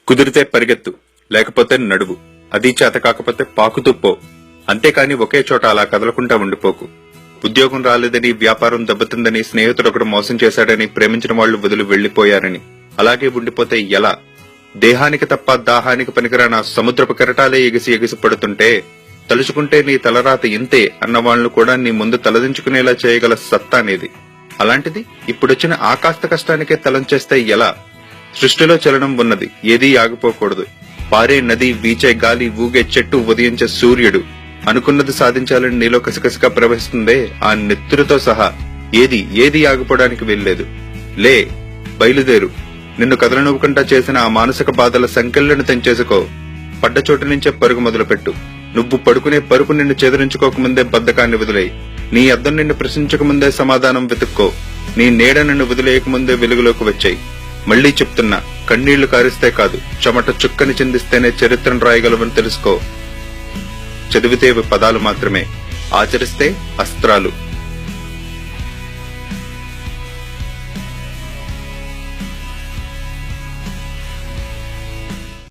కుదిరితే పరిగెత్తు, లేకపోతే నడువు, అదీ చేత కాకపోతే పాకుతూ పో. అంతేకాని ఒకే చోట అలా కదలకుండా ఉండిపోకు. ఉద్యోగం రాలేదని, వ్యాపారం దెబ్బతిందని, స్నేహితుడొకడు మోసం చేశాడని, ప్రేమించిన వాళ్లు వదిలి వెళ్లిపోయారని అలాగే ఉండిపోతే ఎలా? దేహానికి తప్ప దాహానికి పనికిరాన సముద్రపు కెరటాలే ఎగిసి ఎగిసి పడుతుంటే తలుచుకుంటే నీ తలరాత ఇంతే అన్నవాళ్లు కూడా నీ ముందు తలదించుకునేలా చేయగల సత్తా నీది. అలాంటిది ఇప్పుడొచ్చిన ఆకాస్త కష్టానికే తలంచేస్తే ఎలా? సృష్టిలో చలనం ఉన్నది, ఏదీ ఆగిపోకూడదు. పారే నది, వీచే గాలి, ఊగే చెట్టు, ఉదయించే సూర్యుడు అనుకున్నది సాధించాలని నీలో కసికసిగా ప్రవహిస్తుందే, ఆ నెత్తురుతో సహా ఏది ఆగిపోవడానికి వీల్లేదు. లే, బయలుదేరు. నిన్ను కదలనివ్వకుండా చేసిన ఆ మానసిక బాధల సంకెళ్లను తెంచేసుకో. పడ్డ చోటు నుంచే పరుగు మొదలుపెట్టు. నువ్వు పడుకునే పరుపు నిన్ను చెదిరించుకోకముందే బద్ధకాన్ని వదిలేయి. నీ అద్దం నిన్ను ప్రశ్నించకముందే సమాధానం వెతుక్కో. నీ నీడ నిన్ను వదిలేయకముందే వెలుగులోకి వచ్చాయి. మళ్లీ చెప్తున్నా, కన్నీళ్లు కారిస్తే కాదు, చెమట చుక్కని చిందిస్తేనే చరిత్రను రాయగలవని తెలుసుకో. చదివితే పదాలు మాత్రమే, ఆచరిస్తే అస్త్రాలు.